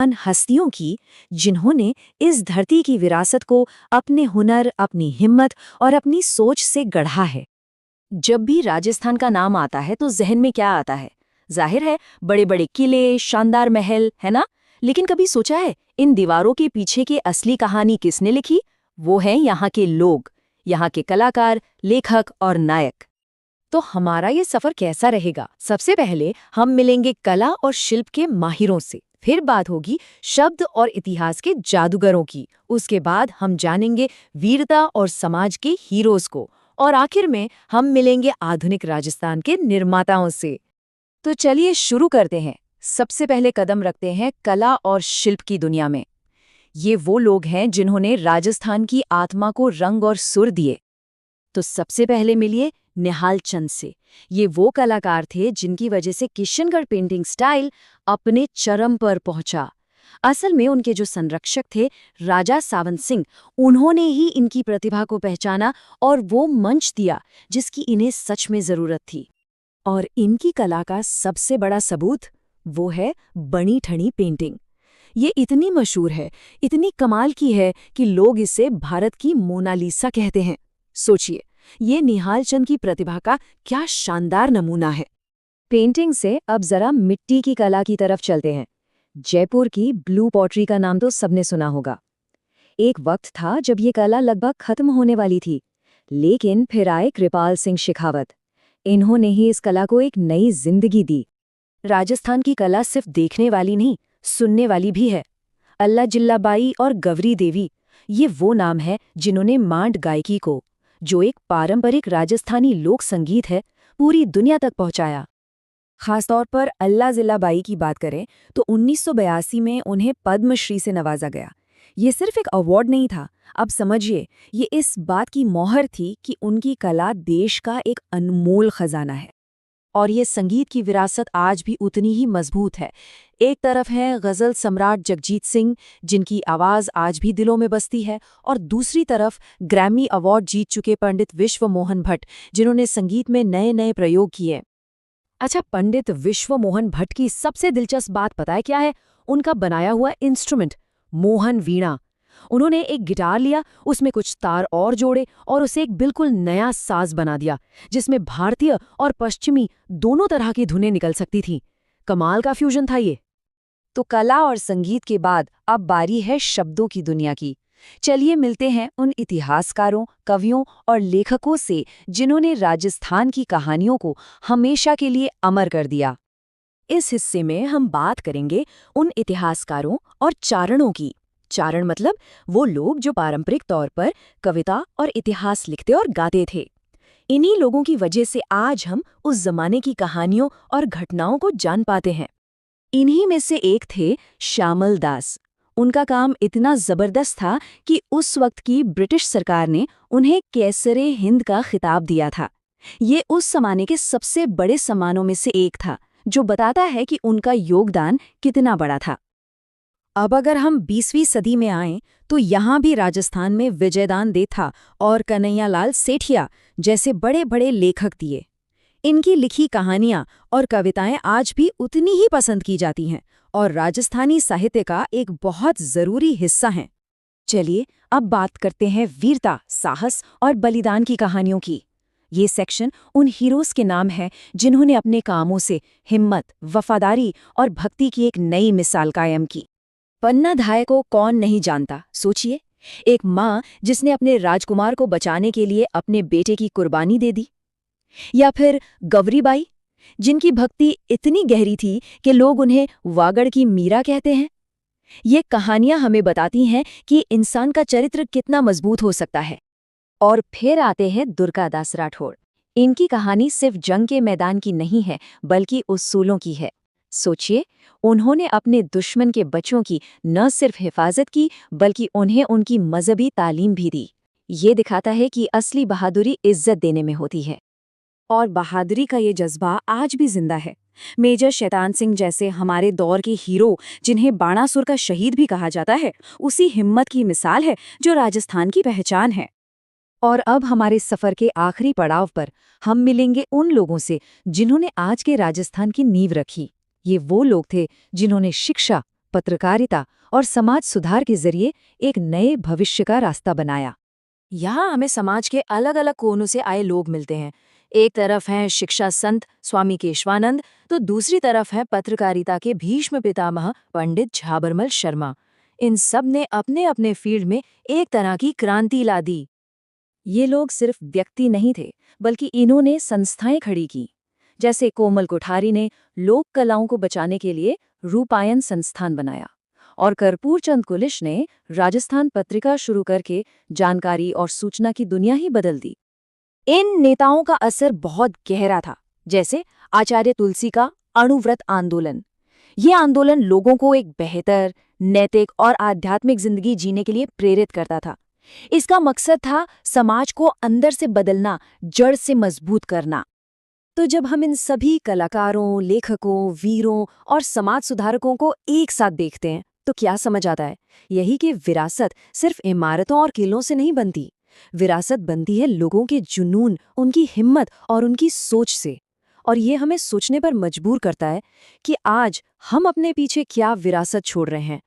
उन हस्तियों की जिन्होंने इस धरती की विरासत को अपने हुनर, अपनी हिम्मत और अपनी सोच से गढ़ा है। जब भी राजस्थान का नाम आता है तो जहन में क्या आता है? जाहिर है, बड़े बड़े किले, शानदार महल, है ना? लेकिन कभी सोचा है इन दीवारों के पीछे की असली कहानी किसने लिखी? वो हैं यहाँ के लोग, यहाँ के कलाकार, लेखक और नायक। तो हमारा ये सफर कैसा रहेगा? सबसे पहले हम मिलेंगे कला और शिल्प के माहिरों से, फिर बात होगी शब्द और इतिहास के जादूगरों की, उसके बाद हम जानेंगे वीरता और समाज के हीरोज को, और आखिर में हम मिलेंगे आधुनिक राजस्थान के निर्माताओं से। तो चलिए शुरू करते हैं। सबसे पहले कदम रखते हैं कला और शिल्प की दुनिया में। ये वो लोग हैं जिन्होंने राजस्थान की आत्मा को रंग और सुर दिए। तो सबसे पहले मिलिए निहाल चंद से। ये वो कलाकार थे जिनकी वजह से किशनगढ़ पेंटिंग स्टाइल अपने चरम पर पहुंचा। असल में उनके जो संरक्षक थे राजा सावंत सिंह, उन्होंने ही इनकी प्रतिभा को पहचाना और वो मंच दिया जिसकी इन्हें सच में जरूरत थी। और इनकी कला का सबसे बड़ा सबूत वो है बनी ठनी पेंटिंग। ये इतनी मशहूर है, इतनी कमाल की है कि लोग इसे भारत की मोनालिसा कहते हैं। सोचिए, ये निहाल चंद की प्रतिभा का क्या शानदार नमूना है। पेंटिंग से अब जरा मिट्टी की कला की तरफ चलते हैं। जयपुर की ब्लू पॉटरी का नाम तो सबने सुना होगा। एक वक्त था जब ये कला लगभग खत्म होने वाली थी, लेकिन फिर आए कृपाल सिंह शेखावत। इन्होंने ही इस कला को एक नई जिंदगी दी। राजस्थान की कला सिर्फ देखने वाली नहीं, सुनने वाली भी है। अल्लाह जिल्लाबाई और गवरी देवी, ये वो नाम है जिन्होंने मांड गायकी को, जो एक पारंपरिक राजस्थानी लोक संगीत है, पूरी दुनिया तक पहुंचाया। खासतौर पर अल्लाह जिल्लाबाई की बात करें तो 1982 में उन्हें पद्मश्री से नवाजा गया। ये सिर्फ एक अवार्ड नहीं था, अब समझिए, ये इस बात की मोहर थी कि उनकी कला देश का एक अनमोल खजाना है। और ये संगीत की विरासत आज भी उतनी ही मजबूत है। एक तरफ है गज़ल सम्राट जगजीत सिंह, जिनकी आवाज़ आज भी दिलों में बसती है, और दूसरी तरफ ग्रैमी अवार्ड जीत चुके पंडित विश्व मोहन भट्ट, जिन्होंने संगीत में नए नए प्रयोग किए। अच्छा, पंडित विश्व मोहन भट्ट की सबसे दिलचस्प बात पता है क्या है? उनका बनाया हुआ इंस्ट्रूमेंट, मोहन वीणा। उन्होंने एक गिटार लिया, उसमें कुछ तार और जोड़े और उसे एक बिल्कुल नया साज बना दिया, जिसमें भारतीय और पश्चिमी दोनों तरह की धुनें निकल सकती थीं। कमाल का फ्यूजन था ये। तो कला और संगीत के बाद अब बारी है शब्दों की दुनिया की। चलिए मिलते हैं उन इतिहासकारों, कवियों और लेखकों से जिन्होंने राजस्थान की कहानियों को हमेशा के लिए अमर कर दिया। इस हिस्से में हम बात करेंगे उन इतिहासकारों और चारणों की। चारण मतलब वो लोग जो पारंपरिक तौर पर कविता और इतिहास लिखते और गाते थे। इन्हीं लोगों की वजह से आज हम उस जमाने की कहानियों और घटनाओं को जान पाते हैं। इन्हीं में से एक थे श्यामल दास। उनका काम इतना जबरदस्त था कि उस वक्त की ब्रिटिश सरकार ने उन्हें कैसरे हिंद का खिताब दिया था। ये उस जमाने के सबसे बड़े सम्मानों में से एक था, जो बताता है कि उनका योगदान कितना बड़ा था। अब अगर हम 20वीं सदी में आएं, तो यहाँ भी राजस्थान में विजयदान देथा और कन्हैयालाल सेठिया जैसे बड़े बड़े लेखक दिए। इनकी लिखी कहानियाँ और कविताएं आज भी उतनी ही पसंद की जाती हैं और राजस्थानी साहित्य का एक बहुत ज़रूरी हिस्सा हैं। चलिए अब बात करते हैं वीरता, साहस और बलिदान की कहानियों की। ये सेक्शन उन हीरोज़ के नाम है जिन्होंने अपने कामों से हिम्मत, वफादारी और भक्ति की एक नई मिसाल कायम की। पन्ना धाय को कौन नहीं जानता? सोचिए, एक माँ जिसने अपने राजकुमार को बचाने के लिए अपने बेटे की कुर्बानी दे दी। या फिर गौरीबाई, जिनकी भक्ति इतनी गहरी थी कि लोग उन्हें वागड़ की मीरा कहते हैं। ये कहानियां हमें बताती हैं कि इंसान का चरित्र कितना मजबूत हो सकता है। और फिर आते हैं दुर्गादास राठौड़। इनकी कहानी सिर्फ जंग के मैदान की नहीं है, बल्कि उसूलों की है। सोचिए, उन्होंने अपने दुश्मन के बच्चों की न सिर्फ हिफाजत की, बल्कि उन्हें उनकी मजहबी तालीम भी दी। ये दिखाता है कि असली बहादुरी इज्जत देने में होती है। और बहादुरी का ये जज्बा आज भी जिंदा है। मेजर शैतान सिंह जैसे हमारे दौर के हीरो, जिन्हें बाणासुर का शहीद भी कहा जाता है, उसी हिम्मत की मिसाल है जो राजस्थान की पहचान है। और अब हमारे सफर के आखिरी पड़ाव पर हम मिलेंगे उन लोगों से जिन्होंने आज के राजस्थान की नींव रखी। ये वो लोग थे जिन्होंने शिक्षा, पत्रकारिता और समाज सुधार के जरिए एक नए भविष्य का रास्ता बनाया। यहाँ हमें समाज के अलग अलग कोनों से आए लोग मिलते हैं। एक तरफ हैं शिक्षा संत स्वामी केशवानंद, तो दूसरी तरफ है पत्रकारिता के भीष्म पितामह पंडित झाबरमल शर्मा। इन सब ने अपने अपने फील्ड में एक तरह की क्रांति ला दी। ये लोग सिर्फ व्यक्ति नहीं थे, बल्कि इन्होंने संस्थाएं खड़ी की। जैसे कोमल कोठारी ने लोक कलाओं को बचाने के लिए रूपायन संस्थान बनाया, और कर्पूर चंद कुलिश ने राजस्थान पत्रिका शुरू करके जानकारी और सूचना की दुनिया ही बदल दी। इन नेताओं का असर बहुत गहरा था। जैसे आचार्य तुलसी का अणुव्रत आंदोलन। ये आंदोलन लोगों को एक बेहतर, नैतिक और आध्यात्मिक जिंदगी जीने के लिए प्रेरित करता था। इसका मकसद था समाज को अंदर से बदलना, जड़ से मजबूत करना। तो जब हम इन सभी कलाकारों, लेखकों, वीरों और समाज सुधारकों को एक साथ देखते हैं, तो क्या समझ आता है? यही कि विरासत सिर्फ इमारतों और किलों से नहीं बनती। विरासत बनती है लोगों के जुनून, उनकी हिम्मत और उनकी सोच से। और ये हमें सोचने पर मजबूर करता है कि आज हम अपने पीछे क्या विरासत छोड़ रहे हैं